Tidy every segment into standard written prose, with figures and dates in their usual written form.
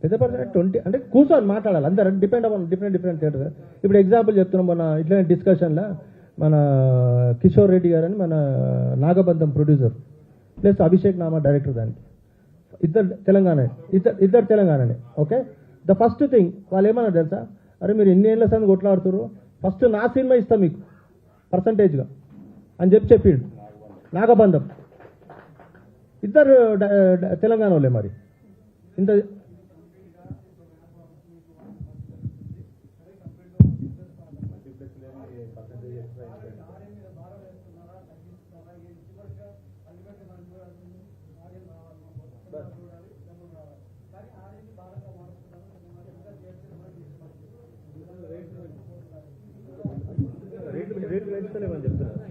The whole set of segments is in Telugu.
పెద్ద పర్సన్ 20 అంటే కూర్చొని మాట్లాడాలి అందరూ డిపెండ్ అవ్వాలి డిఫరెంట్ థియేటర్. ఇప్పుడు ఎగ్జాంపుల్ చెప్తున్నాం, మన ఇట్లానే డిస్కషన్లో మన కిషోర్ రెడ్డి గారు అని మన Nagabandham producer plus Abhishek Nama director, దానికి ఇద్దరు తెలంగాణనే. ఓకే, ద ఫస్ట్ థింగ్ వాళ్ళు ఏమన్నా తెలుసా, అరే మీరు ఎన్ని ఏళ్ళ సంది కొట్లాడుతున్నారు, ఫస్ట్ నా సినిమా ఇస్తాం మీకు పర్సంటేజ్గా అని చెప్పిండు నాగబంధం. ఇద్దరు తెలంగాణ వాళ్ళే. మరి ఇంత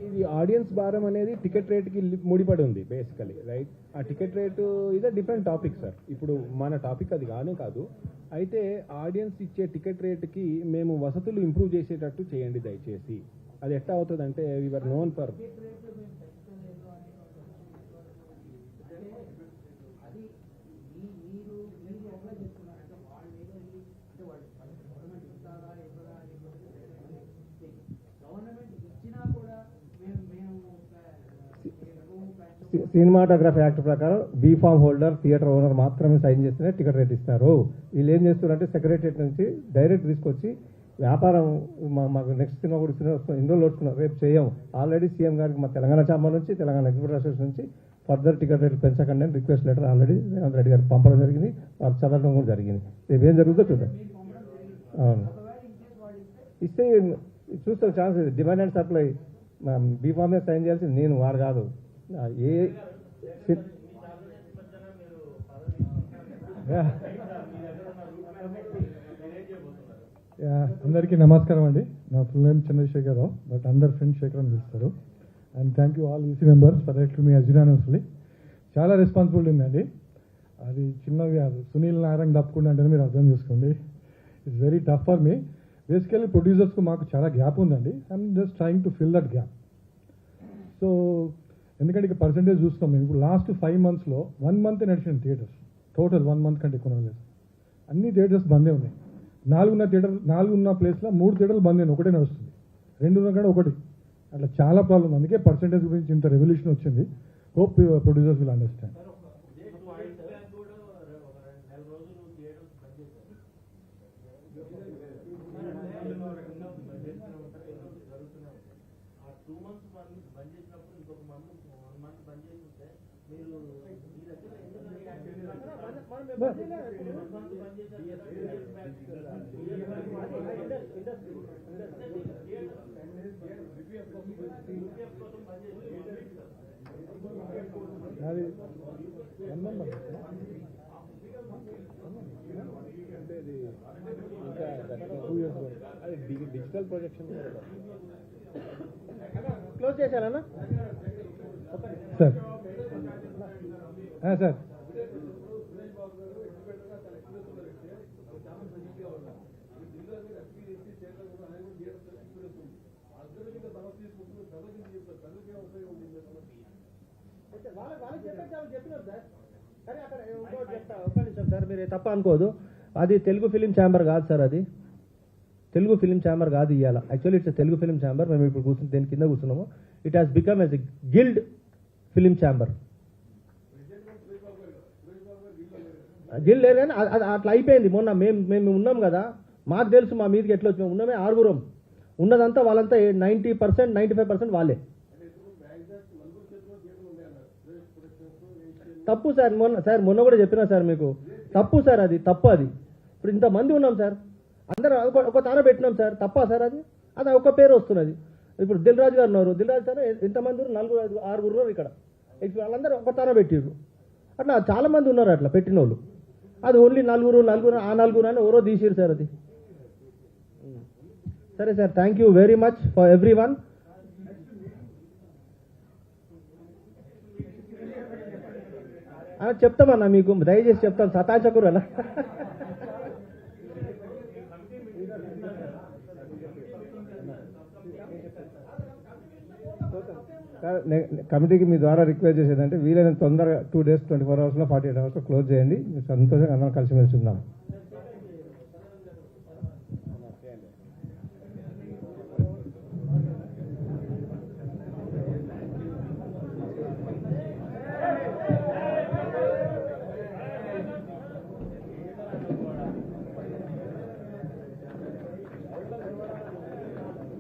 ఇది ఆడియన్స్ భారం అనేది టికెట్ రేట్కి ముడిపడి ఉంది బేసికలీ, రైట్? ఆ టికెట్ రేటు ఇది డిఫరెంట్ టాపిక్ సార్. ఇప్పుడు మన టాపిక్ అది కానే కాదు. అయితే ఆడియన్స్ ఇచ్చే టికెట్ రేట్కి మేము వసతులు ఇంప్రూవ్ చేసేటట్టు చేయండి దయచేసి. అది ఎట్లా అవుతుంది అంటే we are known for cinematography act ప్రకారం బీఫామ్ హోల్డర్, థియేటర్ ఓనర్ మాత్రమే సైన్ చేస్తేనే టికెట్ రేట్ ఇస్తారు. వీళ్ళు ఏం చేస్తున్నారంటే సెక్రటరియట్ నుంచి డైరెక్ట్ తీసుకొచ్చి వ్యాపారం మాకు నెక్స్ట్ సినిమా కూడా ఇన్ని రోజులు వస్తున్నారు, రేపు చేయం. ఆల్రెడీ సీఎం గారికి మా తెలంగాణ ఛాంబర్ నుంచి, తెలంగాణ ఎగ్జిబిటర్ అసోసియేషన్ నుంచి ఫర్దర్ టికెట్ రేట్లు పెంచకండి అని request letter already Revanth Reddy గారికి పంపడం జరిగింది, వాళ్ళు చదవడం కూడా జరిగింది. రేపు ఏం జరుగుతుందో చూద్దాం. అవును, ఇస్తే చూస్తే ఛాన్స్ ఇది. డిమాండ్ అండ్ సప్లై బీఫామే సైన్ చేయాల్సింది నేను, వారు కాదు. అందరికీ నమస్కారం అండి. నా ఫుల్ నేమ్ చంద్రశేఖరరావు, బట్ అందరు ఫ్రెండ్ శేఖర్ అని పిలుస్తారు. And thank you all EC members for electing me as unanimously. చాలా రెస్పాన్సిబిలిటీ ఉందండి, అది చిన్నది కాదు. సునీల్ నారాయణ తప్పకుండా అంటే మీరు అర్థం చేసుకోండి, it's very tough for me. Basically ప్రొడ్యూసర్స్కు మాకు చాలా గ్యాప్ ఉందండి. I'm just trying to fill that gap. So ఎందుకంటే ఇక పర్సంటేజ్ చూస్తాం మేము. ఇప్పుడు లాస్ట్ 5 monthsలో 1 month నడిచిన థియేటర్స్, టోటల్ 1 month కంటే ఎక్కువ నడలేదు. అన్ని థియేటర్స్ బందే ఉన్నాయి. 4 ఉన్న ప్లేస్లో 3 థియేటర్లు బంద్ అయినాయి, ఒకటే నడుస్తుంది. 2 ఉన్న కాడ ఒకటి. అట్లా చాలా ప్రాబ్లం. అందుకే పర్సంటేజ్ గురించి ఇంత రెవల్యూషన్ వచ్చింది. Hope producers will understand. అది డిజిటల్ ప్రొజెక్షన్ క్లోజ్ చేశారన్నా సార్. సార్ సార్ మీరు తప్ప అనుకోదు, అది తెలుగు ఫిలిం ఛాంబర్ కాదు సార్, అది తెలుగు ఫిలిం ఛాంబర్ కాదు ఇవాళ. Actually it's Telugu film chamber. మేము ఇప్పుడు కూర్చుని దేని కింద కూర్చున్నాము. It has become as a guild film chamber. Guild లేదు కానీ అట్లా అయిపోయింది. మొన్న మేము ఉన్నాం కదా, మాకు తెలుసు మా మీదకి ఎట్లా వచ్చి ఉన్నామే 6 ఉన్నదంతా వాళ్ళంతా 90% 95% వాళ్ళే. తప్పు సార్, మొన్న కూడా చెప్పినా సార్ మీకు, తప్పు సార్, అది తప్పు. అది ఇప్పుడు ఇంతమంది ఉన్నాం సార్, అందరూ ఒక తాన పెట్టినాం సార్, తప్ప సార్ అది ఒక పేరు వస్తున్నది. ఇప్పుడు దిల్ రాజు గారు ఉన్నారు, దిల్ రాజు సార్ ఎంతమంది 4 5 6 ఉన్నారు ఇక్కడ, వాళ్ళందరూ ఒక తాన పెట్టిర్రు. అట్లా చాలా మంది ఉన్నారు అట్లా పెట్టిన వాళ్ళు. అది ఓన్లీ 4 ఆ 4 అని ఎవరో తీసిరు సార్ అది. సరే sir, thank you very much for every one. చెప్తామన్నా మీకు, దయచేసి చెప్తాను, సతాచకురు అలా. కమిటీకి మీ ద్వారా రిక్వెస్ట్ చేసేదంటే వీలైనంత తొందరగా 2 days 24 hours 48 hours క్లోజ్ చేయండి. సంతోషంగా అందరం కలిసిమెలిసి ఉందాం.